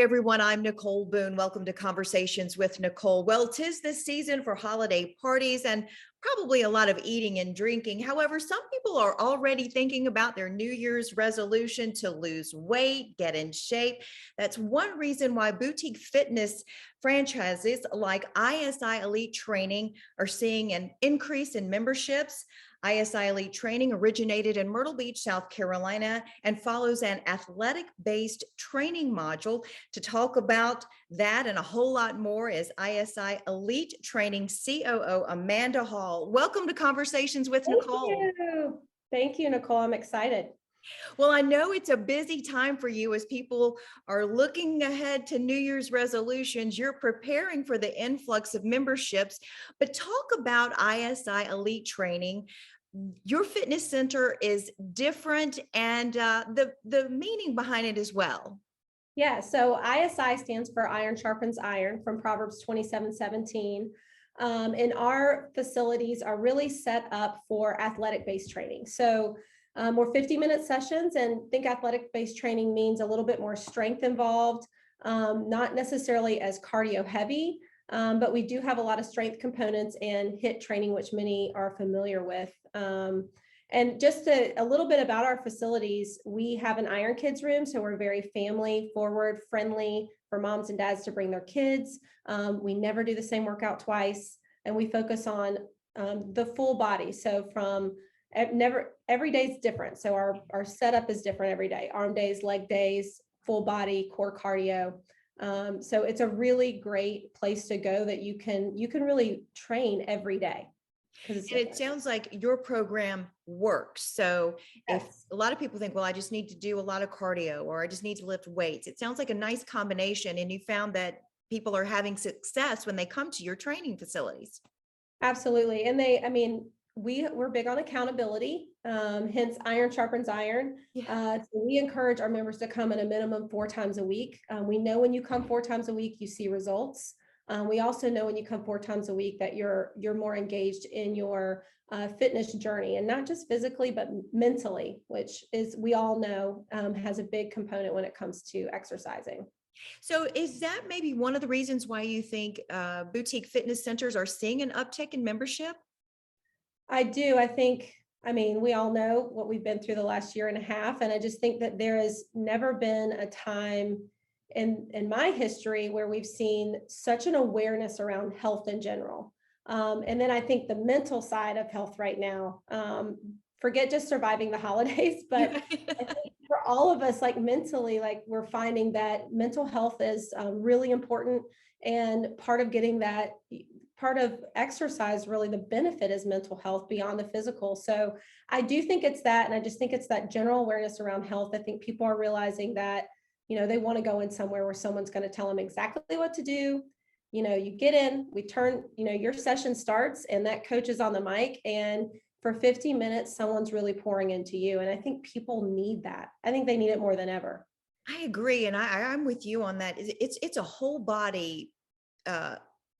everyone. I'm Nicole Boone. Welcome to Conversations with Nicole. Well, 'tis this season for holiday parties and probably a lot of eating and drinking. However, some people are already thinking about their New Year's resolution to lose weight, get in shape. That's one reason why boutique fitness franchises like ISI Elite Training are seeing an increase in memberships. ISI Elite Training originated in Myrtle Beach, South Carolina, and follows an athletic-based training module. To talk about that and a whole lot more is ISI Elite Training COO Amanda Hall. Welcome to Conversations with Nicole. Thank you, Nicole. I'm excited. Well, I know it's a busy time for you as people are looking ahead to New Year's resolutions. You're preparing for the influx of memberships, but talk about ISI Elite Training. Your fitness center is different and the meaning behind it as well. Yeah, so ISI stands for Iron Sharpens Iron from Proverbs 27:17. And our facilities are really set up for athletic-based training. So we're 50-minute sessions, and think athletic-based training means a little bit more strength involved, not necessarily as cardio heavy, but we do have a lot of strength components and HIIT training, which many are familiar with. And just a little bit about our facilities, we have an Iron Kids room, so we're very family forward, friendly for moms and dads to bring their kids. We never do the same workout twice, and we focus on the full body. So every day is different. So our setup is different every day: arm days, leg days, full body, core cardio. So it's a really great place to go that you can really train every day. And it sounds like your program works. So Yes. If a lot of people think, well, I just need to do a lot of cardio or I just need to lift weights, it sounds like a nice combination. And you found that people are having success when they come to your training facilities. Absolutely. And we're big on accountability, hence iron sharpens iron. Yeah. So we encourage our members to come in a minimum 4 times a week. We know when you come 4 times a week, you see results. We also know when you come 4 times a week that you're more engaged in your fitness journey, and not just physically, but mentally, which is, we all know, has a big component when it comes to exercising. So is that maybe one of the reasons why you think boutique fitness centers are seeing an uptick in membership? I do. We all know what we've been through the last year and a half, and I just think that there has never been a time in my history where we've seen such an awareness around health in general. And then I think the mental side of health right now, forget just surviving the holidays, but I think for all of us, like mentally, like we're finding that mental health is really important. And part of exercise, really the benefit is mental health beyond the physical. So I do think it's that, and I just think it's that general awareness around health. I think people are realizing that, they want to go in somewhere where someone's going to tell them exactly what to do. You get in, we turn, your session starts and that coach is on the mic, and for 50 minutes, someone's really pouring into you. And I think people need that. I think they need it more than ever. I agree. And I'm with you on that. It's a whole body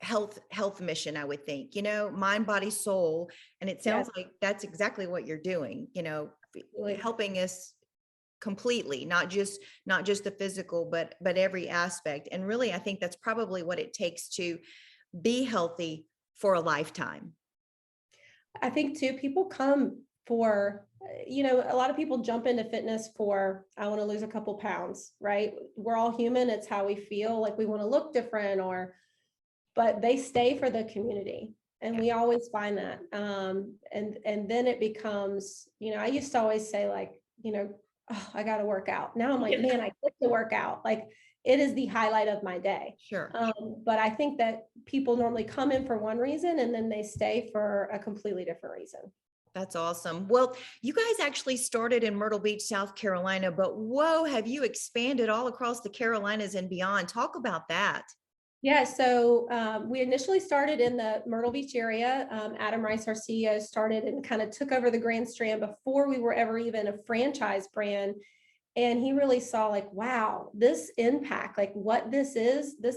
health mission, I would think, mind, body, soul. And it sounds like that's exactly what you're doing, helping us completely, not just the physical, but every aspect. And really, I think that's probably what it takes to be healthy for a lifetime. I think too, people come for, a lot of people jump into fitness for, I want to lose a couple pounds, right? We're all human. It's how we feel, like we want to look different, but they stay for the community. And we always find that. And then it becomes, I used to always say, like, oh, I got to work out. Now I'm like, man, I get to work out. Like, it is the highlight of my day. Sure. But I think that people normally come in for one reason and then they stay for a completely different reason. That's awesome. Well, you guys actually started in Myrtle Beach, South Carolina, but whoa, have you expanded all across the Carolinas and beyond? Talk about that. Yeah, so we initially started in the Myrtle Beach area. Adam Rice, our CEO, started and kind of took over the Grand Strand before we were ever even a franchise brand. And he really saw, like, wow, this impact, like what this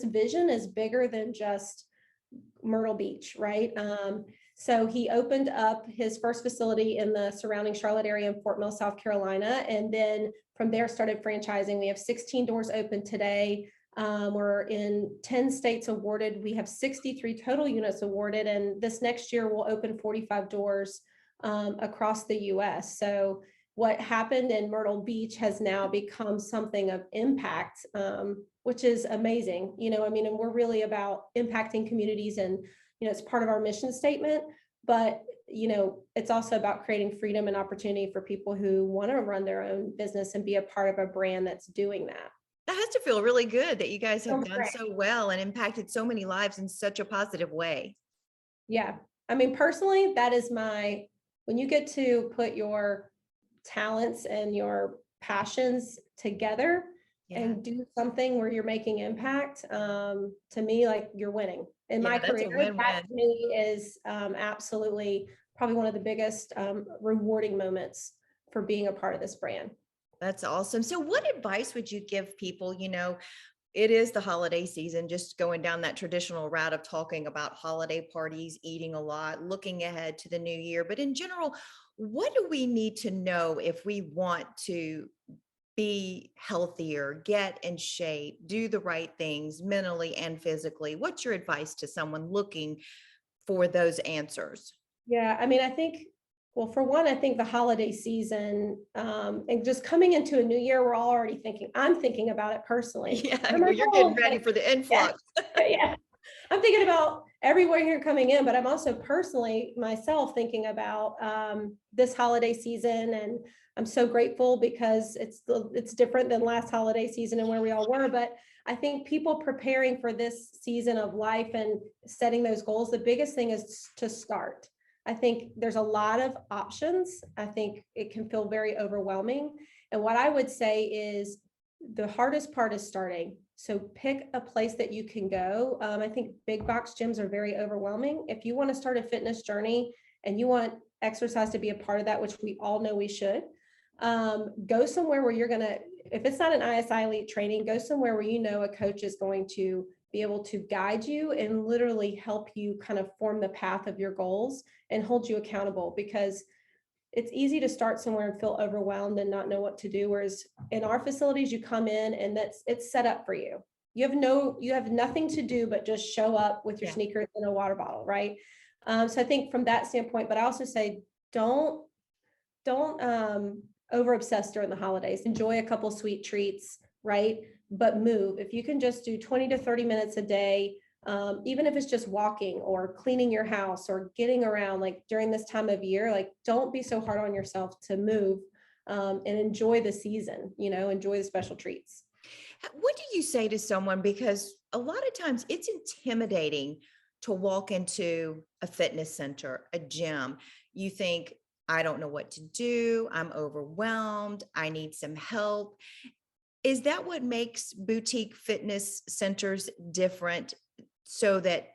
vision is bigger than just Myrtle Beach, right? So he opened up his first facility in the surrounding Charlotte area in Fort Mill, South Carolina. And then from there started franchising. We have 16 doors open today. We're in 10 states awarded. We have 63 total units awarded, and this next year we'll open 45 doors across the US. So what happened in Myrtle Beach has now become something of impact, which is amazing. And we're really about impacting communities, and, it's part of our mission statement, but, it's also about creating freedom and opportunity for people who want to run their own business and be a part of a brand that's doing that. That has to feel really good that you guys have done Correct. so well and impacted so many lives in such a positive way. Yeah. I mean, personally, that is when you get to put your talents and your passions together Yeah. and do something where you're making impact, to me, like, you're winning. In my Yeah, that's career, a that win-win. to me is absolutely probably one of the biggest rewarding moments for being a part of this brand. That's awesome. So what advice would you give people? It is the holiday season, just going down that traditional route of talking about holiday parties, eating a lot, looking ahead to the new year. But in general, what do we need to know if we want to be healthier, get in shape, do the right things mentally and physically? What's your advice to someone looking for those answers? Yeah, I mean, I think, well, for one, I think the holiday season, and just coming into a new year, I'm thinking about it personally. Yeah, I'm well, like, you're getting oh, ready for the yeah, influx. yeah. I'm thinking about everywhere here coming in, but I'm also personally myself thinking about this holiday season, and I'm so grateful because it's different than last holiday season and where we all were. But I think people preparing for this season of life and setting those goals, the biggest thing is to start. I think there's a lot of options. I think it can feel very overwhelming. And what I would say is the hardest part is starting. So pick a place that you can go. I think big box gyms are very overwhelming. If you want to start a fitness journey and you want exercise to be a part of that, which we all know we should, go somewhere where you're going to, if it's not an ISI Elite Training, go somewhere where a coach is going to be able to guide you and literally help you kind of form the path of your goals and hold you accountable, because it's easy to start somewhere and feel overwhelmed and not know what to do. Whereas in our facilities, you come in and it's set up for you. You have nothing to do but just show up with your Yeah. sneakers and a water bottle, right? So I think from that standpoint, but I also say don't over obsess during the holidays. Enjoy a couple sweet treats, right? But move. If you can just do 20 to 30 minutes a day, even if it's just walking or cleaning your house or getting around, like during this time of year, like don't be so hard on yourself to move, and enjoy the season, enjoy the special treats. What do you say to someone? Because a lot of times it's intimidating to walk into a fitness center, a gym. You think, I don't know what to do. I'm overwhelmed. I need some help. Is that what makes boutique fitness centers different, so that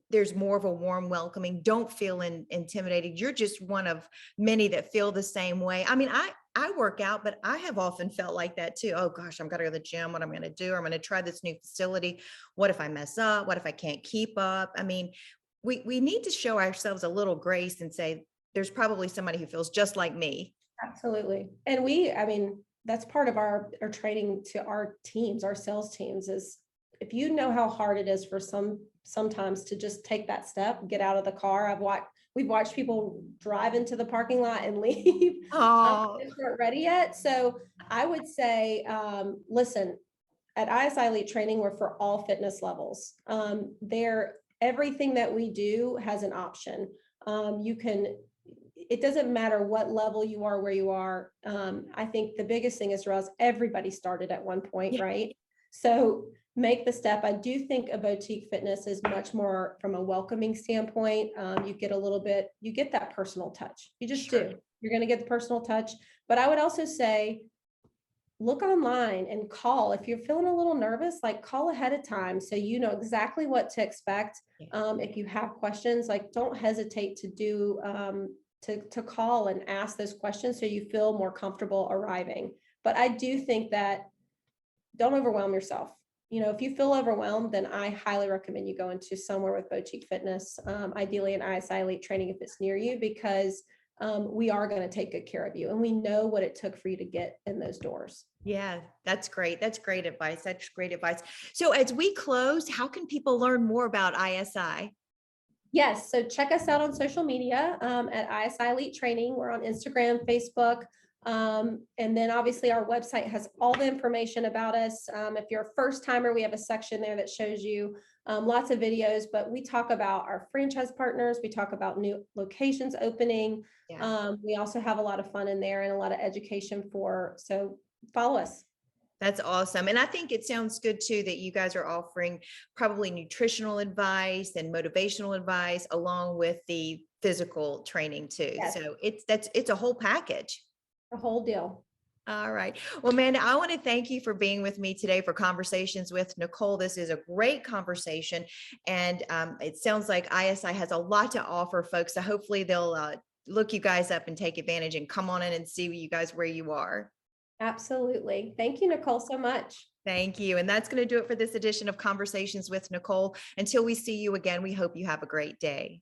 there's more of a warm welcoming? Don't feel intimidated. You're just one of many that feel the same way. I mean, I work out, but I have often felt like that too. Oh gosh, I'm going to go to the gym. What I'm going to do? I'm going to try this new facility. What if I mess up? What if I can't keep up? I mean, we need to show ourselves a little grace and say, there's probably somebody who feels just like me. Absolutely. And I mean, that's part of our training to our teams, our sales teams, is if you know how hard it is for sometimes to just take that step, get out of the car. We've watched people drive into the parking lot and leave. Oh, They weren't ready yet. So I would say, listen, at ISI Elite Training, we're for all fitness levels. Everything that we do has an option. It doesn't matter what level you are, where you are. I think the biggest thing is to realize everybody started at one point, yeah, right? So make the step. I do think a boutique fitness is much more from a welcoming standpoint. You get that personal touch. You just sure. do. You're going to get the personal touch. But I would also say, look online and call. If you're feeling a little nervous, like call ahead of time so you know exactly what to expect. Yeah. If you have questions, like don't hesitate to do to call and ask those questions so you feel more comfortable arriving. But I do think that don't overwhelm yourself. If you feel overwhelmed, then I highly recommend you go into somewhere with boutique fitness, ideally an ISI Elite Training if it's near you, because we are going to take good care of you. And we know what it took for you to get in those doors. Yeah, that's great. That's great advice. That's great advice. So as we close, how can people learn more about ISI? Yes, so check us out on social media at ISI Elite Training. We're on Instagram, Facebook, and then obviously our website has all the information about us. If you're a first timer, we have a section there that shows you lots of videos, but we talk about our franchise partners. We talk about new locations opening. Yeah. We also have a lot of fun in there and a lot of education so follow us. That's awesome. And I think it sounds good too that you guys are offering probably nutritional advice and motivational advice along with the physical training too. Yes, So it's a whole package. the whole deal. All right. Well, Amanda, I want to thank you for being with me today for Conversations with Nicole. This is a great conversation. And it sounds like ISI has a lot to offer folks. So hopefully they'll look you guys up and take advantage and come on in and see you guys where you are. Absolutely. Thank you, Nicole, so much. Thank you. And that's going to do it for this edition of Conversations with Nicole. Until we see you again, we hope you have a great day.